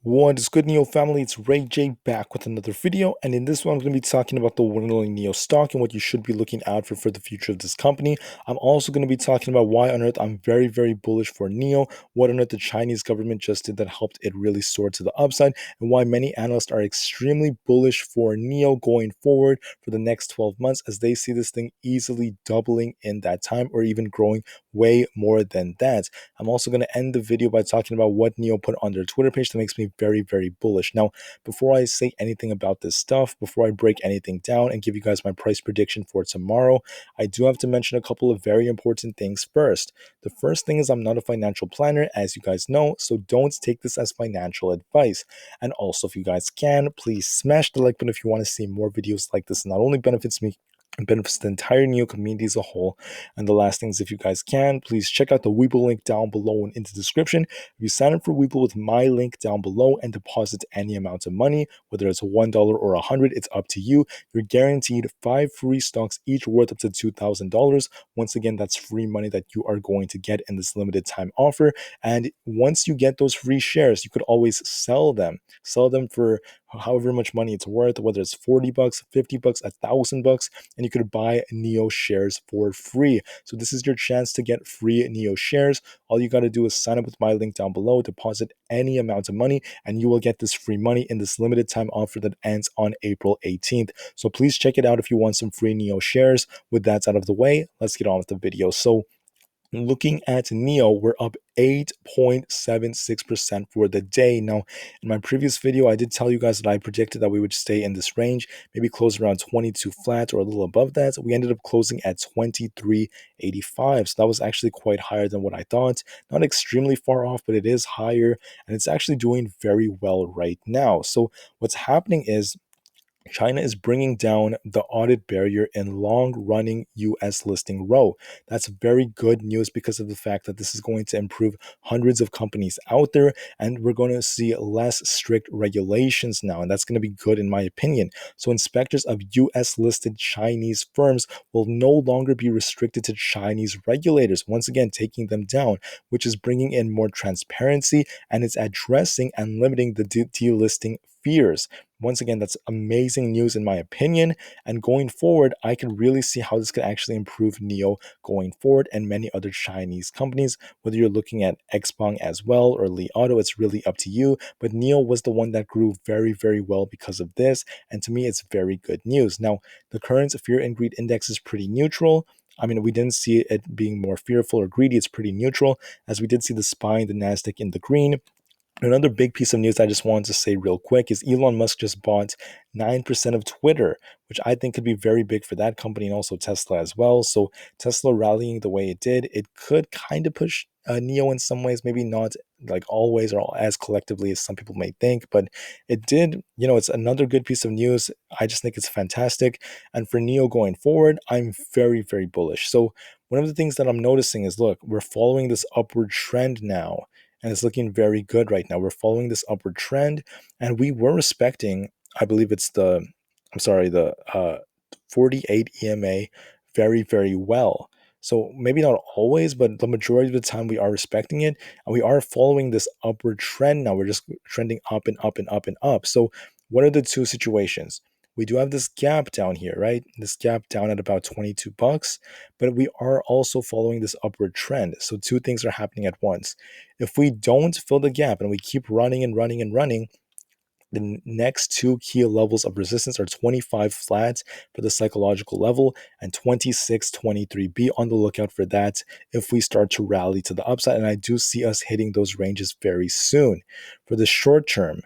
What is good, NIO family? It's Rey-Jay back with another video, and in this one, I'm going to be talking about the winning NIO stock and what you should be looking out for the future of this company. I'm also going to be talking about why on earth I'm very bullish for NIO, what on earth the Chinese government just did that helped it really soar to the upside, and why many analysts are extremely bullish for NIO going forward for the next 12 months as they see this thing easily doubling in that time or even growing way more than that. I'm also going to end the video by talking about what NIO put on their Twitter page that makes me very bullish. Now, before I say anything about this stuff, before I break anything down and give you guys my price prediction for tomorrow, I do have to mention a couple of very important things first. The first thing is I'm not a financial planner, as you guys know, so don't take this as financial advice. And also, if you guys can, please smash the like button if you want to see more videos like this. It not only benefits me, it benefits the entire NIO community as a whole. And the last thing is, if you guys can, please check out the Webull link down below and in the description. If you sign up for Webull with my link down below and deposit any amount of money, whether it's $1 or $100, it's up to you. You're guaranteed 5 free stocks, each worth up to $2,000. Once again, that's free money that you are going to get in this limited time offer. And once you get those free shares, you could always sell them. Sell them for however much money it's worth, whether it's $40, $50, $1,000, and you could buy NIO shares for free. So this is your chance to get free NIO shares. All you got to do is sign up with my link down below, deposit any amount of money, and you will get this free money in this limited time offer that ends on April 18th. So please check it out if you want some free NIO shares. With that out of the way, let's get on with the video. So looking at NIO, we're up 8.76% for the day. Now, in my previous video, I did tell you guys that I predicted that we would stay in this range, maybe close around 22 flat or a little above that. We ended up closing at 23.85. So that was actually quite higher than what I thought. Not extremely far off, but it is higher, and it's actually doing very well right now. So what's happening is China is bringing down the audit barrier in long-running US listing row. That's very good news because of the fact that this is going to improve hundreds of companies out there, and we're going to see less strict regulations now, and that's going to be good in my opinion. So inspectors of US listed Chinese firms will no longer be restricted to Chinese regulators, once again taking them down, which is bringing in more transparency, and it's addressing and limiting the delisting fears. Once again, that's amazing news in my opinion. And going forward, I can really see how this could actually improve NIO going forward and many other Chinese companies. Whether you're looking at XPeng as well or Li Auto, it's really up to you. But NIO was the one that grew very well because of this. And to me, it's very good news. Now, the current fear and greed index is pretty neutral. I mean, we didn't see it being more fearful or greedy. It's pretty neutral, as we did see the SPY and the NASDAQ in the green. Another big piece of news I just wanted to say real quick is Elon Musk just bought 9% of Twitter, which I think could be very big for that company and also Tesla as well. So Tesla rallying the way it did, it could kind of push NIO in some ways, maybe not like always or as collectively as some people may think, but it did, it's another good piece of news. I just think it's fantastic. And for NIO going forward, I'm very bullish. So one of the things that I'm noticing is, look, we're following this upward trend now, and it's looking very good right now. We're following this upward trend, and we were respecting, I believe it's the 48 EMA very well. So maybe not always, but the majority of the time we are respecting it, and we are following this upward trend now. We're just trending up and up and up and up. So what are the two situations? We do have this gap down here, right? This gap down at about $22, but we are also following this upward trend. So two things are happening at once. If we don't fill the gap and we keep running and running, the next two key levels of resistance are 25 flat for the psychological level and 2623. Be on the lookout for that if we start to rally to the upside, and I do see us hitting those ranges very soon. For the short term,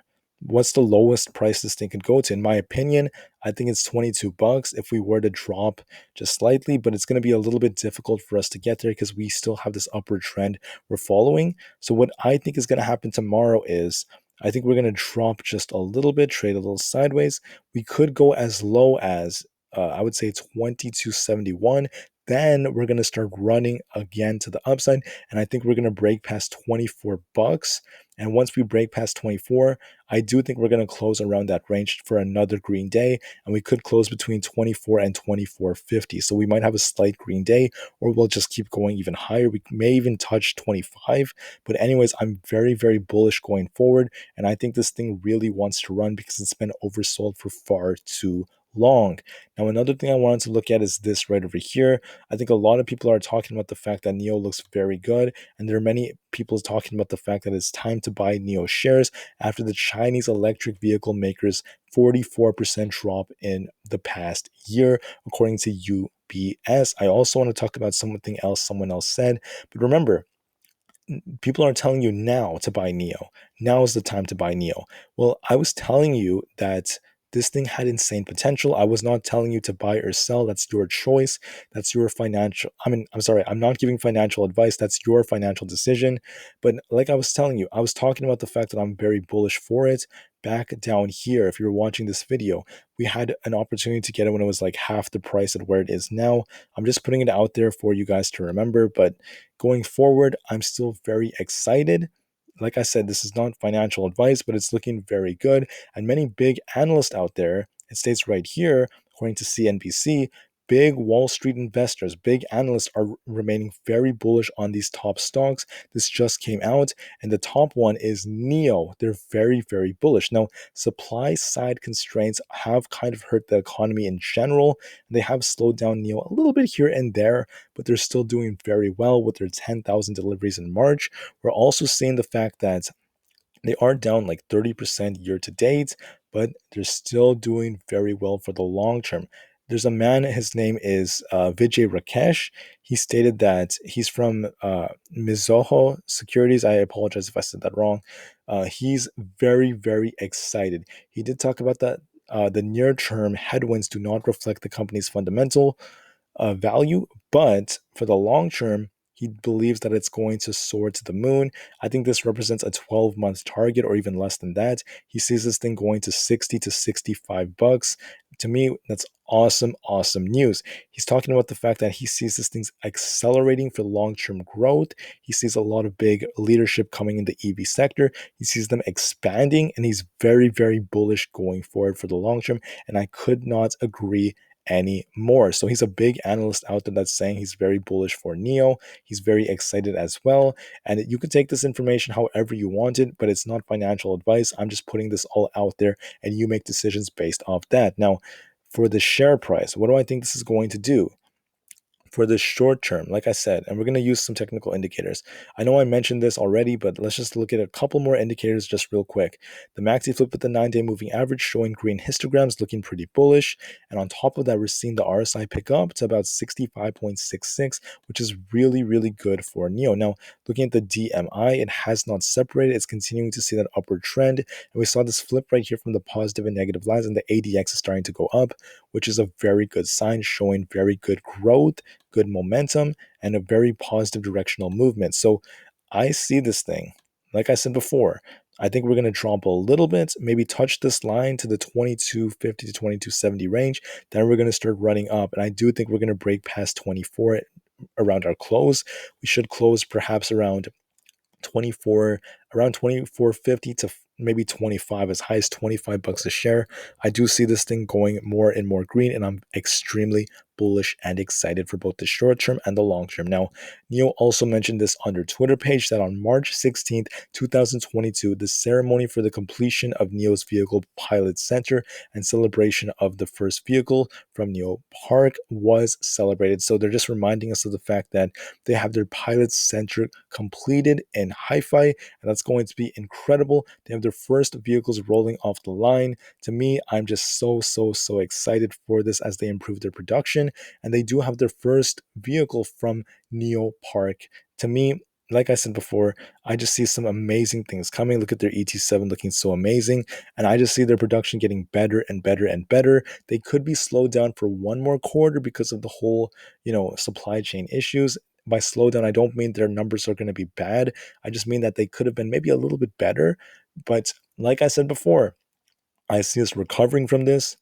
what's the lowest price this thing could go to? In my opinion, I think it's $22 if we were to drop just slightly, but it's going to be a little bit difficult for us to get there because we still have this upward trend we're following. So what I think is going to happen tomorrow is I think we're going to drop just a little bit, trade a little sideways. We could go as low as I would say 2271. then we're going to start running again to the upside. And I think we're going to break past 24 bucks. And once we break past 24, I do think we're going to close around that range for another green day. And we could close between 24 and 24.50. So we might have a slight green day, or we'll just keep going even higher. We may even touch 25. But anyways, I'm very, very bullish going forward. And I think this thing really wants to run because it's been oversold for far too long. Now, another thing I wanted to look at is this right over here. I think a lot of people are talking about the fact that NIO looks very good, and there are many people talking about the fact that it's time to buy NIO shares after the Chinese electric vehicle makers 44% drop in the past year, according to UBS. I also want to talk about something else someone else said, but remember, people are telling you now to buy NIO. Now is the time to buy NIO. Well, I was telling you that this thing had insane potential. I was not telling you to buy or sell. That's your choice. That's your financial. I'm sorry, I'm not giving financial advice. That's your financial decision. But like I was telling you, I was talking about the fact that I'm very bullish for it. Back down here, if you're watching this video, we had an opportunity to get it when it was like half the price at where it is now. I'm just putting it out there for you guys to remember. But going forward, I'm still very excited. Like I said, this is not financial advice, but it's looking very good. And many big analysts out there, it states right here, according to CNBC, big Wall Street investors, big analysts are remaining very bullish on these top stocks. This just came out, and the top one is NIO. They're very, very bullish. Now, supply side constraints have kind of hurt the economy in general. They have slowed down NIO a little bit here and there, but they're still doing very well with their 10,000 deliveries in March. We're also seeing the fact that they are down like 30% year to date, but they're still doing very well for the long term. There's a man, his name is Vijay Rakesh. He stated that he's from Mizuho Securities. I apologize if I said that wrong. He's very, very excited. He did talk about that the near term headwinds do not reflect the company's fundamental value, but for the long term, he believes that it's going to soar to the moon. I think this represents a 12-month target or even less than that. He sees this thing going to 60 to 65 bucks. To me, that's awesome, awesome news. He's talking about the fact that he sees this thing's accelerating for long-term growth. He sees a lot of big leadership coming in the EV sector. He sees them expanding, and he's very, very bullish going forward for the long term. And I could not agree anymore. So he's a big analyst out there that's saying he's very bullish for NIO. He's very excited as well. And you can take this information however you want it, but it's not financial advice. I'm just putting this all out there and you make decisions based off that. Now, for the share price, what do I think this is going to do? For the short term, like I said, and we're going to use some technical indicators. I know I mentioned this already, but let's just look at a couple more indicators just real quick. The MACD flip with the 9-day moving average showing green histograms looking pretty bullish. And on top of that, we're seeing the RSI pick up to about 65.66, which is really, really good for NIO. Now, looking at the DMI, it has not separated. It's continuing to see that upward trend. And we saw this flip right here from the positive and negative lines, and the ADX is starting to go up, which is a very good sign, showing very good growth, good momentum, and a very positive directional movement. So I see this thing, like I said before, I think we're going to drop a little bit, maybe touch this line to the 2250 to 2270 range. Then we're going to start running up. And I do think we're going to break past 24 around our close. We should close perhaps around 24, around 24.50 to maybe 25, as high as 25 bucks a share. I do see this thing going more and more green, and I'm extremely bullish and excited for both the short term and the long term. Now, NIO also mentioned this on their Twitter page that on March 16th, 2022, the ceremony for the completion of NIO's vehicle pilot center and celebration of the first vehicle from NIO Park was celebrated. So they're just reminding us of the fact that they have their pilot center completed in Hi-Fi, and that's going to be incredible. They have their first vehicles rolling off the line. To me, I'm just so excited for this as they improve their production, and they do have their first vehicle from NIO Park. To me, like I said before, I just see some amazing things coming. Look at their ET7 looking so amazing, and I just see their production getting better and better and better. They could be slowed down for one more quarter because of the whole, supply chain issues. By slow down, I don't mean their numbers are going to be bad. I just mean that they could have been maybe a little bit better. But like I said before, I see us recovering from this.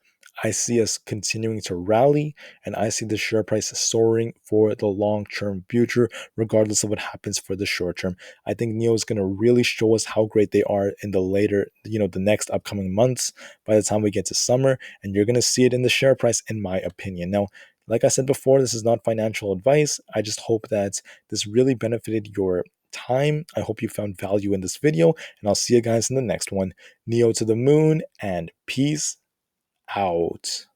I see us continuing to rally, and I see the share price soaring for the long-term future, regardless of what happens for the short term. I think NIO is going to really show us how great they are in the later, the next upcoming months by the time we get to summer, and you're going to see it in the share price, in my opinion. Now, like I said before, this is not financial advice. I just hope that this really benefited your time. I hope you found value in this video, and I'll see you guys in the next one. NIO to the moon, and peace out.